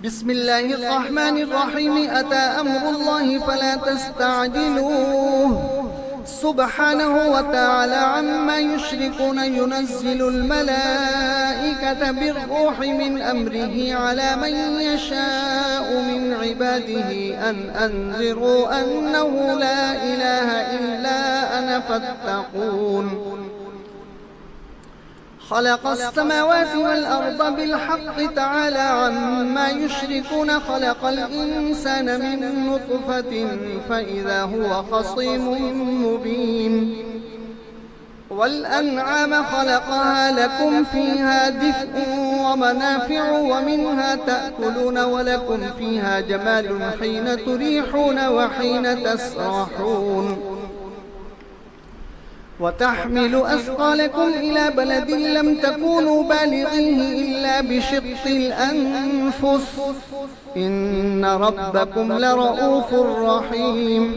بسم الله الرحمن الرحيم. أتى أمر الله فلا تستعجلوه سبحانه وتعالى عما يشركون. ينزل الملائكة بالروح من أمره على من يشاء من عباده أن أنذروا أنه لا إله إلا أنا فاتقون. خلق السماوات والأرض بالحق تعالى عما يشركون. خلق الإنسان من نطفة فإذا هو خصيم مبين. والأنعام خلقها لكم فيها دفء ومنافع ومنها تأكلون ولكم فيها جمال حين تريحون وحين تسرحون. وتحمل أثقالكم إلى بلد لم تكونوا بالغيه إلا بشق الأنفس إن ربكم لرؤوف رحيم.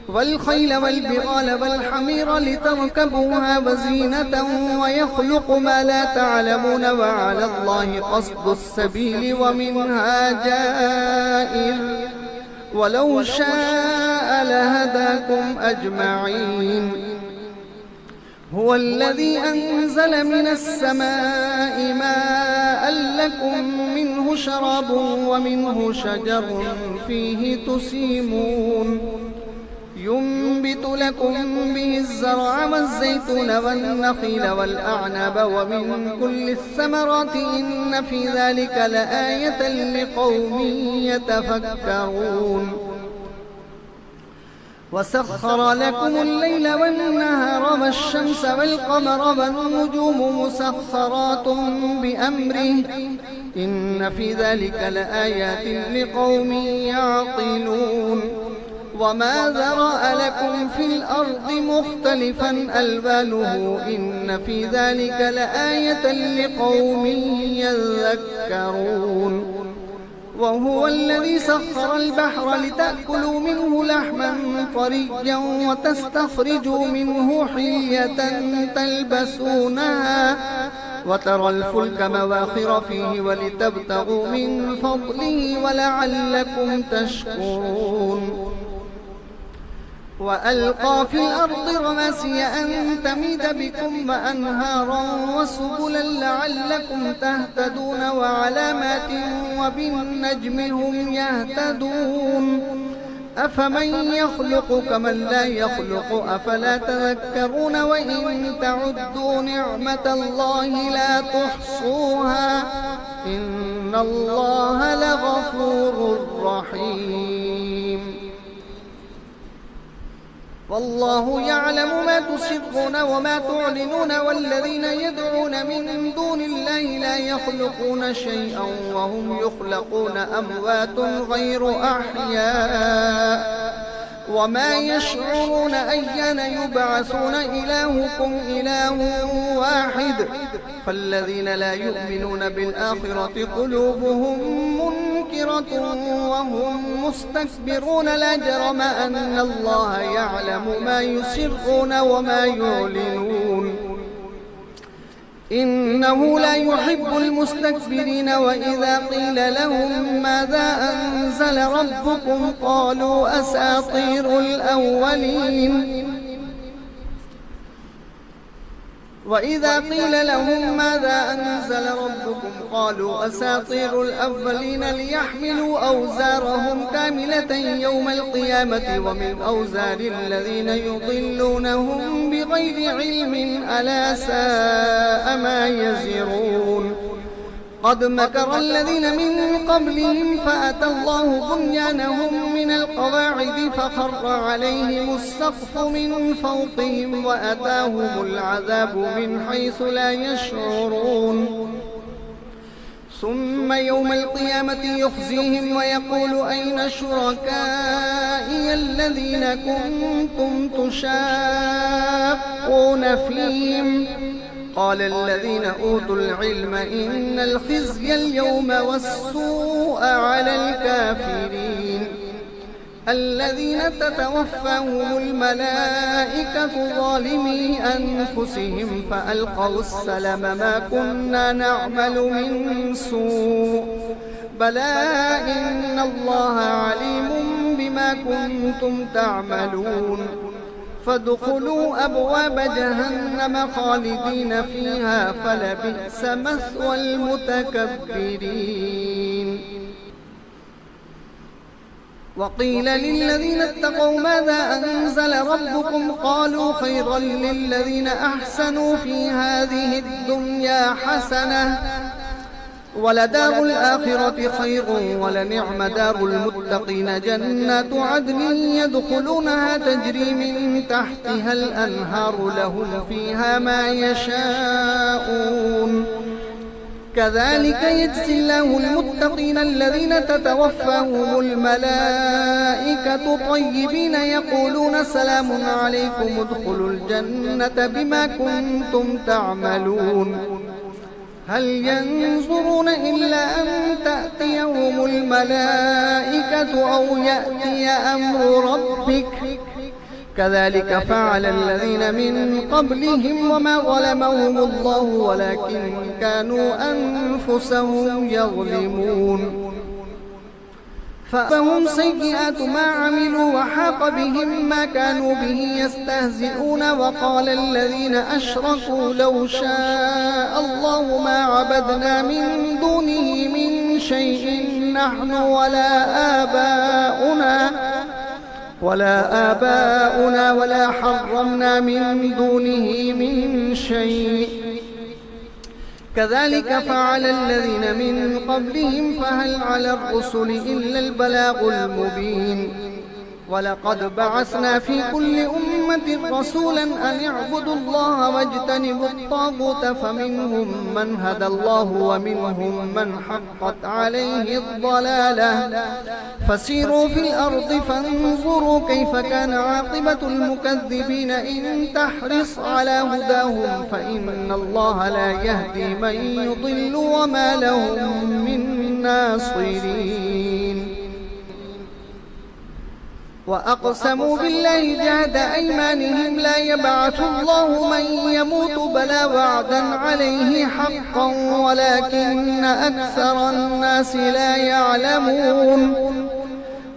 والخيل والبغال والحمير لتركبوها وزينة ويخلق ما لا تعلمون وعلى الله قصد السبيل ومنها جائر ولو شاء لهداكم أجمعين. هو الذي أنزل من السماء ماء لكم منه شراب ومنه شجر فيه تسيمون. ينبت لكم به الزرع والزيتون والنخيل والأعناب ومن كل الثمرات إن في ذلك لآية لقوم يتفكرون. وسخر لكم الليل والنهار والشمس والقمر والنجوم مسخرات بأمره إن في ذلك لآيات لقوم يعقلون. وما ذرأ لكم في الأرض مختلفا ألوانه إن في ذلك لآية لقوم يذكرون. وهو الذي سخر البحر لتأكلوا منه لحما طريا وتستخرجوا منه حلية تلبسونها وترى الفلك مواخر فيه ولتبتغوا من فضله ولعلكم تشكرون. وألقى في الأرض رواسي أن تميد بكم وأنهارا وسبلا لعلكم تهتدون وعلامات وبالنجم هم يهتدون. أفمن يخلق كمن لا يخلق أفلا تذكرون. وإن تعدوا نعمة الله لا تحصوها إن الله لغفور رحيم. والله يعلم ما تسرون وما تعلنون. والذين يدعون من دون الله لا يخلقون شيئا وهم يخلقون أموات غير أحياء وما يشعرون أيان يبعثون. إلهكم إله واحد فالذين لا يؤمنون بالآخرة قلوبهم منكرة وهم مستكبرون. لا جرم أن الله يعلم ما يسرون وما يعلنون إنه لا يحب المستكبرين. وإذا قيل لهم ماذا أنزل ربكم قالوا أساطير الأولين. وإذا قيل لهم ماذا أنزل ربكم قالوا أساطير الأولين ليحملوا أوزارهم كاملة يوم القيامة ومن أوزار الذين يضلونهم بغير علم ألا ساء ما يزرون. قد مكر الذين من قبلهم فأتى الله بنيانهم من القواعد فخر عليهم السقف من فوقهم وأتاهم العذاب من حيث لا يشعرون. ثم يوم القيامة يخزيهم ويقول أين شركائي الذين كنتم تشاقون فيهم قال الذين أوتوا العلم إن الخزي اليوم والسوء على الكافرين الذين تتوفاهم الملائكة ظالمي أنفسهم فألقوا السلم ما كنا نعمل من سوء بلى إن الله عليم بما كنتم تعملون فادخلوا أبواب جهنم خالدين فيها فلبئس مثوى المتكبرين. وقيل للذين اتقوا ماذا أنزل ربكم قالوا خيرا للذين أحسنوا في هذه الدنيا حسنة ولدار الآخرة خير ولنعم دار المتقين جنات عدن يدخلونها تجري من تحتها الأنهار لهم فيها ما يشاءون كذلك يجزي الله المتقين الذين تتوفاهم الملائكة طيبين يقولون سلام عليكم ادخلوا الجنة بما كنتم تعملون هل ينظرون إلا أن تأتيهم الملائكة أو يأتي أمر ربك كذلك فعل الذين من قبلهم وما ظلمهم الله ولكن كانوا أنفسهم يظلمون فهم سيئات ما عملوا وحاق بهم ما كانوا به يستهزئون وقال الذين أشركوا لو شاء الله ما عبدنا من دونه من شيء نحن ولا آباؤنا ولا حرمنا من دونه من شيء كذلك فعل الذين من قبلهم فهل على الرسل إلا البلاغ المبين ولقد بعثنا في كل أمة رسولا أن اعبدوا الله واجتنبوا الطاغوت فمنهم من هدى الله ومنهم من حقت عليه الضلالة فسيروا في الأرض فانظروا كيف كان عاقبة المكذبين إن تحرص على هداهم فإن الله لا يهدي من يضل وما لهم من ناصرين. وأقسموا بالله جهد أيمانهم لا يبعث الله من يموت بلى وعدا عليه حقا ولكن أكثر الناس لا يعلمون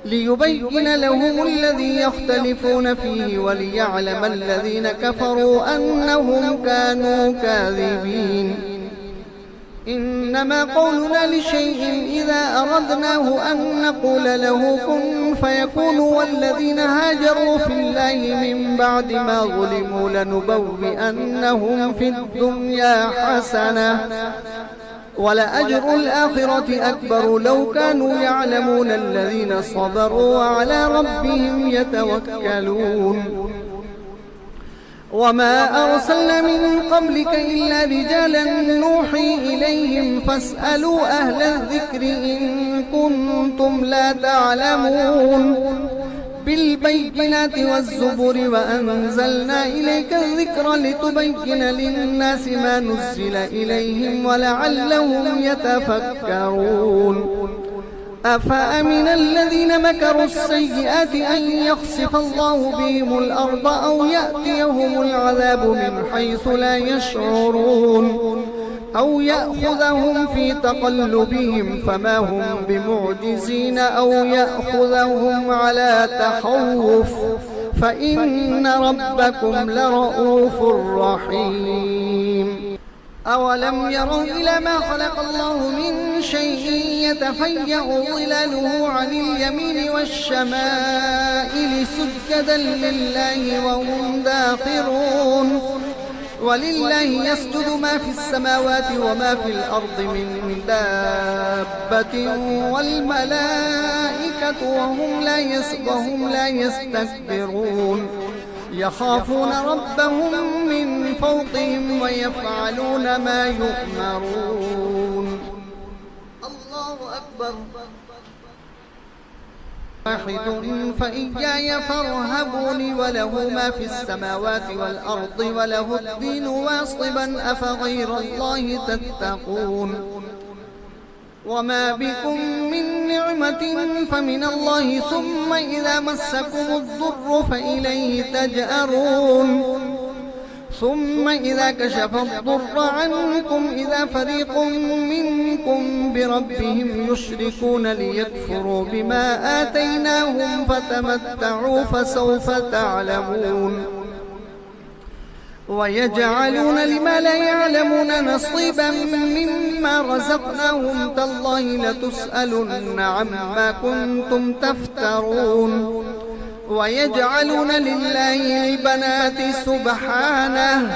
ليبين لهم الذي يختلفون فيه وليعلم الذين كفروا أنهم كانوا كاذبين. إنما قولنا لشيء إذا أردناه أن نقول له كن فيكون والذين هاجروا في الله من بعد ما ظلموا لنبوئنهم في الدنيا حسنة ولأجر الآخرة أكبر لو كانوا يعلمون الذين صبروا وعلى ربهم يتوكلون. وما أرسلنا من قبلك إلا رجالا نوحي إليهم فاسألوا أهل الذكر إن كنتم لا تعلمون بالبينات والزبر وأنزلنا إليك الذكر لتبين للناس ما نزل إليهم ولعلهم يتفكرون. أفأمن الذين مكروا السيئات أن يخسف الله بهم الأرض أو يأتيهم العذاب من حيث لا يشعرون أو يأخذهم في تقلبهم فما هم بمعجزين أو يأخذهم على تخوف فإن ربكم لرؤوف رحيم. أولم يروا إلى ما خلق الله من شيء يتفيأ ظلاله عن اليمين والشمائل سجدا لله وهم داخرون. ولله يسجد ما في السماوات وما في الأرض من دابة والملائكة وهم لا يستكبرون يخافون ربهم من فوقهم ويفعلون ما يؤمرون. الله أكبر. واحد فإياي فارهبون وله ما في السماوات والأرض وله الدين واصبا أفغير الله تتقون. وما بكم من نعمة فمن الله ثم إذا مسكم الضر فإليه تجأرون. ثم إذا كشف الضر عنكم إذا فريق منكم بربهم يشركون ليكفروا بما آتيناهم فتمتعوا فسوف تعلمون ويجعلون لما لا يعلمون نصيبا مما رزقناهم تالله لتسألن عما كنتم تفترون ويجعلون لله البنات سبحانه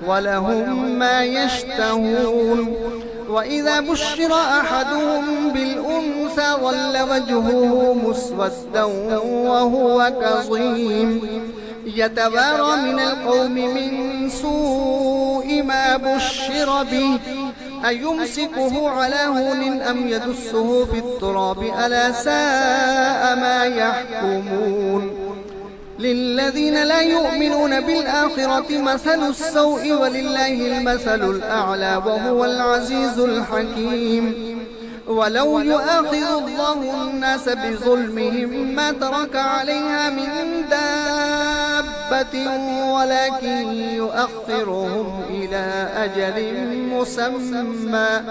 ولهم ما يشتهون وإذا بشر أحدهم بالأنثى ظل وجهه مسودا وهو كظيم يتبارى من القوم من سوء ما بشر به أيمسكه على هون أم يدسه في التراب ألا ساء ما يحكمون للذين لا يؤمنون بالآخرة مثل السوء ولله المثل الأعلى وهو العزيز الحكيم ولو يؤاخذ الله الناس بظلمهم ما ترك عليها من دابة ولكن يؤخرهم إلى أجل مسمى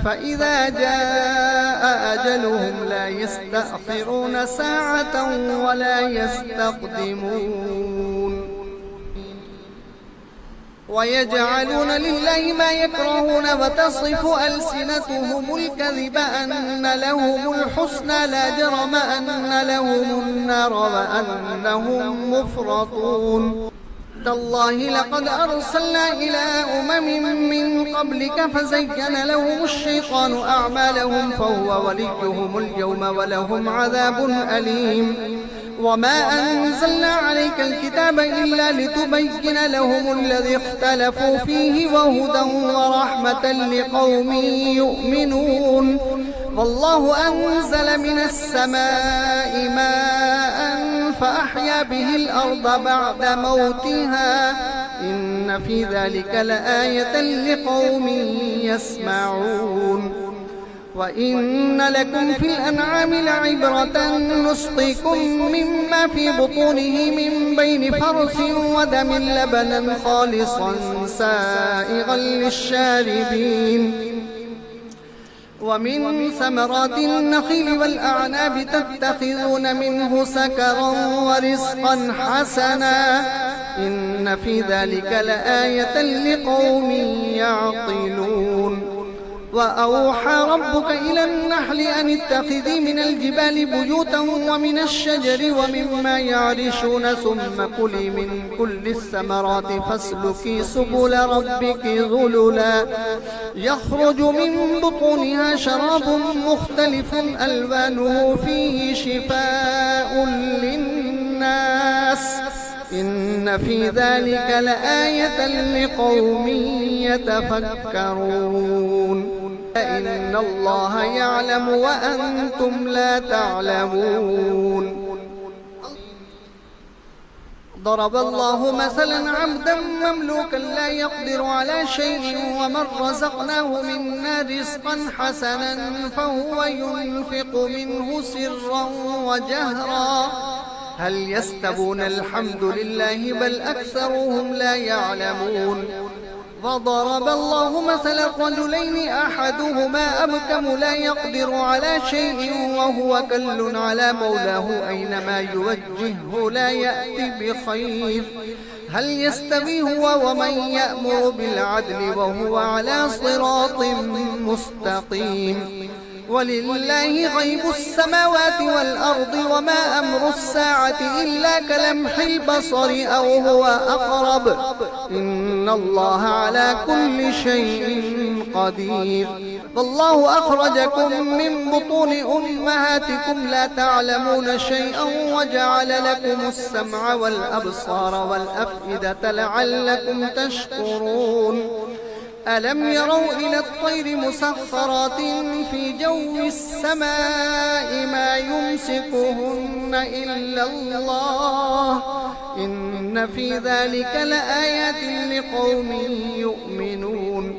فإذا جاء أجلهم لا يستأخرون ساعة ولا يستقدمون ويجعلون لله ما يكرهون وتصف ألسنتهم الكذب أن لهم الحسنى لا جرم أن لهم النار وأنهم مفرطون تالله لقد أرسلنا إلى من قبلك فزين لهم الشيطان أعمالهم فهو وليهم اليوم ولهم عذاب أليم وما أنزلنا عليك الكتاب إلا لتبين لهم الذي اختلفوا فيه وهدى ورحمة لقوم يؤمنون والله أنزل من السماء ماء فأحيا به الأرض بعد موتها إن في ذلك لآية لقوم يسمعون وإن لكم في الأنعام لعبرة نسقيكم مما في بطونه من بين فرث ودم لبنا خالصا سائغا للشاربين ومن ثمرات النخيل والأعناب تتخذون منه سكرا ورزقا حسنا إن في ذلك لآية لقوم يعقلون وأوحى ربك إلى النحل أن اتخذي من الجبال بيوتا ومن الشجر ومما يعرشون ثم كلي من كل الثمرات فاسلكي سبل ربك ذللا يخرج من بطونها شراب مختلف ألوانه فيه شفاء للناس إن في ذلك لآية لقوم يتفكرون إن الله يعلم وأنتم لا تعلمون ضرب الله مثلا عبدا مملوكا لا يقدر على شيء ومن رزقناه منا رزقا حسنا فهو ينفق منه سرا وجهرا هل يستوون الحمد لله بل أكثرهم لا يعلمون وضرب الله مثلا رجلين أحدهما أبكم لا يقدر على شيء وهو كل على مولاه أينما يوجهه لا يأتي بخير هل يستوي هو ومن يأمر بالعدل وهو على صراط مستقيم ولله غيب السماوات والأرض وما أمر الساعة إلا كلمح البصر أو هو أقرب إن الله على كل شيء قدير والله أخرجكم من بطون أمهاتكم لا تعلمون شيئا وجعل لكم السمع والأبصار والأفئدة لعلكم تشكرون ألم يروا إلى الطير مسخرات في جو السماء ما يمسكهن إلا الله إن في ذلك لآيات لقوم يؤمنون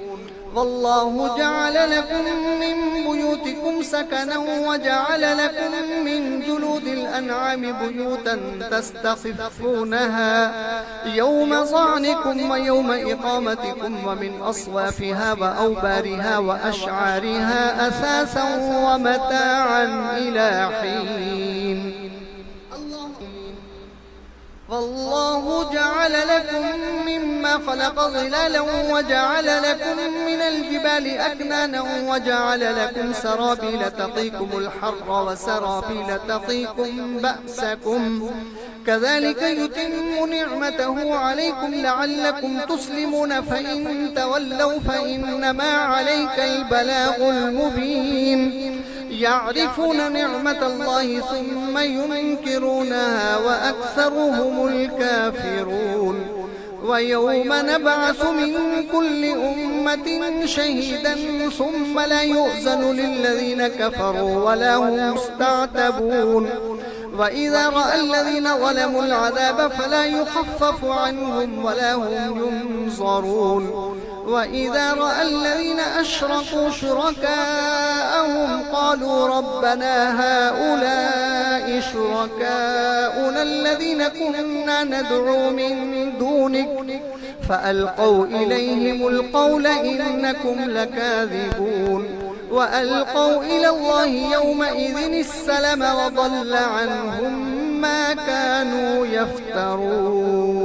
والله جعل لكم من بيوتكم سكنا وجعل لكم من جلود الأنعام بيوتا تستخفونها يوم ظعنكم ويوم إقامتكم ومن أصوافها وأوبارها وأشعارها أثاثا ومتاعا إلى حين. والله جعل لكم مما خلق ظلالا وجعل لكم من الجبال أكنانا وجعل لكم سرابيل تقيكم الحر وسرابيل تقيكم بأسكم كذلك يتم نعمته عليكم لعلكم تسلمون فإن تولوا فإنما عليك البلاغ المبين. يعرفون نعمة الله ثم ينكرونها وأكثرهم الكافرون. ويوم نبعث من كل أمة شهيدا ثم لا يؤذن للذين كفروا ولا هم مستعتبون. وإذا رأى الذين ظلموا العذاب فلا يخفف عنهم ولا هم ينظرون. وإذا رأى الذين أشركوا شركاءهم قالوا ربنا هؤلاء شركاؤنا الذين كنا ندعو من دونك فألقوا إليهم القول إنكم لكاذبون. وألقوا إلى الله يومئذ السلم وضل عنهم ما كانوا يفترون.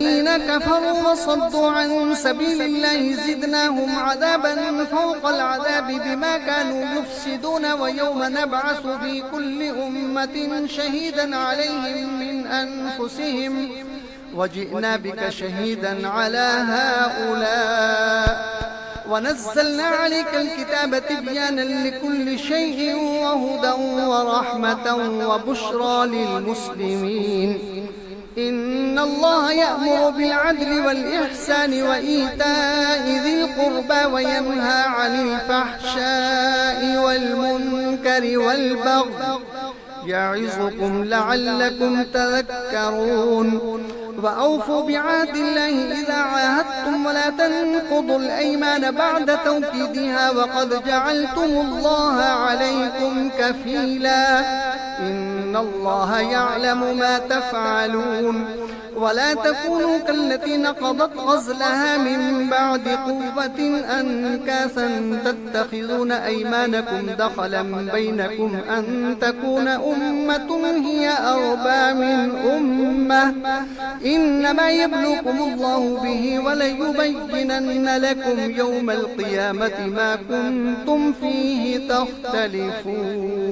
الذين كفروا وصدوا عن سبيل الله زدناهم عذابا فوق العذاب بما كانوا يفسدون. ويوم نبعث في كل أمة شهيدا عليهم من أنفسهم وجئنا بك شهيدا على هؤلاء ونزلنا عليك الكتاب تبيانا لكل شيء وهدى ورحمة وبشرى للمسلمين. إن الله يأمر بالعدل والإحسان وإيتاء ذي القربى وينهى عن الفحشاء والمنكر والبغي يعظكم لعلكم تذكرون. وأوفوا بعهد الله إذا عاهدتم ولا تنقضوا الأيمان بعد توكيدها وقد جعلتم الله عليكم كفيلا إن الله يعلم ما تفعلون. ولا تكونوا كالتي نقضت غزلها من بعد قوة أنكاثا تتخذون أيمانكم دخلا بينكم أن تكون أمة هي أربى من أمة إنما يبلوكم الله به وليبينن لكم يوم القيامة ما كنتم فيه تختلفون.